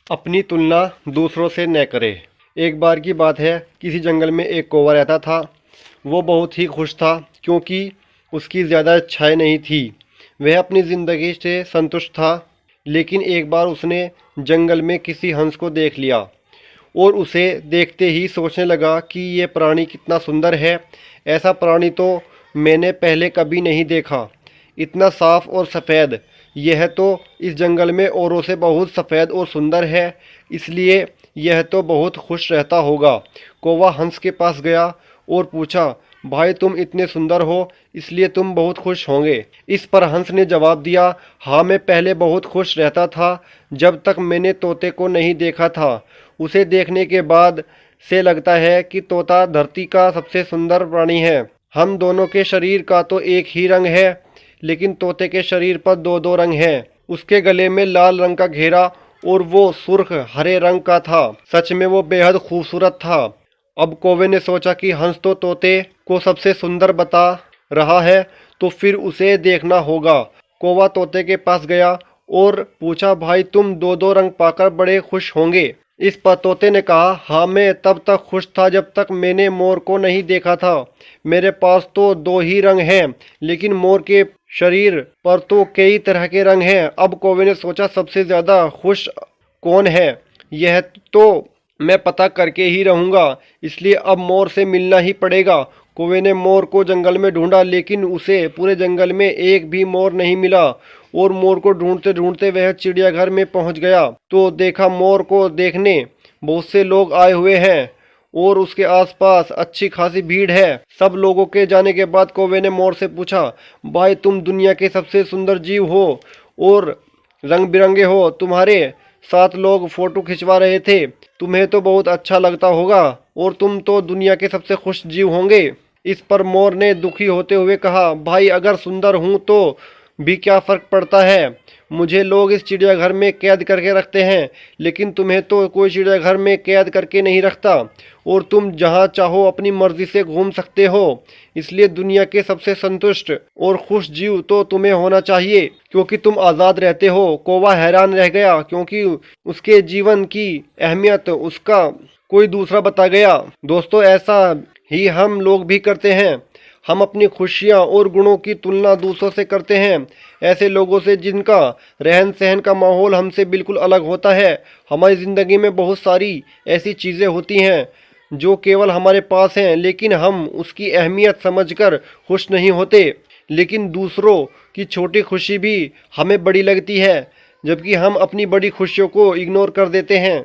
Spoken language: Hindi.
अपनी तुलना दूसरों से न करें। एक बार की बात है, किसी जंगल में एक कौवा रहता था। वो बहुत ही खुश था क्योंकि उसकी ज़्यादा इच्छाएं नहीं थी। वह अपनी ज़िंदगी से संतुष्ट था। लेकिन एक बार उसने जंगल में किसी हंस को देख लिया और उसे देखते ही सोचने लगा कि ये प्राणी कितना सुंदर है। ऐसा प्राणी तो मैंने पहले कभी नहीं देखा। इतना साफ और सफ़ेद। यह तो इस जंगल में औरों से बहुत सफ़ेद और सुंदर है, इसलिए यह तो बहुत खुश रहता होगा। कौवा हंस के पास गया और पूछा, भाई तुम इतने सुंदर हो इसलिए तुम बहुत खुश होंगे। इस पर हंस ने जवाब दिया, हाँ मैं पहले बहुत खुश रहता था जब तक मैंने तोते को नहीं देखा था। उसे देखने के बाद से लगता है कि तोता धरती का सबसे सुंदर प्राणी है। हम दोनों के शरीर का तो एक ही रंग है, लेकिन तोते के शरीर पर दो दो रंग हैं। उसके गले में लाल रंग का घेरा और वो सुर्ख हरे रंग का था। सच में वो बेहद खूबसूरत था। अब कौवे ने सोचा कि हंस तो तोते को सबसे सुंदर बता रहा है, तो फिर उसे देखना होगा। कौवा तोते के पास गया और पूछा, भाई तुम दो दो रंग पाकर बड़े खुश होंगे। इस पर तोते ने कहा, हाँ मैं तब तक खुश था जब तक मैंने मोर को नहीं देखा था। मेरे पास तो दो ही रंग हैं, लेकिन मोर के शरीर पर तो कई तरह के रंग हैं। अब कौवे ने सोचा, सबसे ज़्यादा खुश कौन है यह तो मैं पता करके ही रहूँगा, इसलिए अब मोर से मिलना ही पड़ेगा। कौवे ने मोर को जंगल में ढूंढा, लेकिन उसे पूरे जंगल में एक भी मोर नहीं मिला। और मोर को ढूंढते ढूंढते वह चिड़ियाघर में पहुंच गया तो देखा मोर को देखने बहुत से लोग आए हुए हैं और उसके आसपास अच्छी खासी भीड़ है। सब लोगों के जाने के बाद कौवे ने मोर से पूछा, भाई तुम दुनिया के सबसे सुंदर जीव हो और रंग बिरंगे हो। तुम्हारे साथ लोग फोटो खिंचवा रहे थे, तुम्हें तो बहुत अच्छा लगता होगा और तुम तो दुनिया के सबसे खुश जीव होंगे। इस पर मोर ने दुखी होते हुए कहा, भाई अगर सुंदर हूँ तो भी क्या फ़र्क पड़ता है। मुझे लोग इस चिड़ियाघर में कैद करके रखते हैं, लेकिन तुम्हें तो कोई चिड़ियाघर में कैद करके नहीं रखता और तुम जहाँ चाहो अपनी मर्जी से घूम सकते हो। इसलिए दुनिया के सबसे संतुष्ट और खुश जीव तो तुम्हें होना चाहिए, क्योंकि तुम आज़ाद रहते हो। कौवा हैरान रह गया क्योंकि उसके जीवन की अहमियत उसका कोई दूसरा बता गया। दोस्तों, ऐसा ही हम लोग भी करते हैं। हम अपनी खुशियाँ और गुणों की तुलना दूसरों से करते हैं, ऐसे लोगों से जिनका रहन सहन का माहौल हमसे बिल्कुल अलग होता है। हमारी ज़िंदगी में बहुत सारी ऐसी चीज़ें होती हैं जो केवल हमारे पास हैं, लेकिन हम उसकी अहमियत समझकर खुश नहीं होते। लेकिन दूसरों की छोटी खुशी भी हमें बड़ी लगती है, जबकि हम अपनी बड़ी खुशियों को इग्नोर कर देते हैं।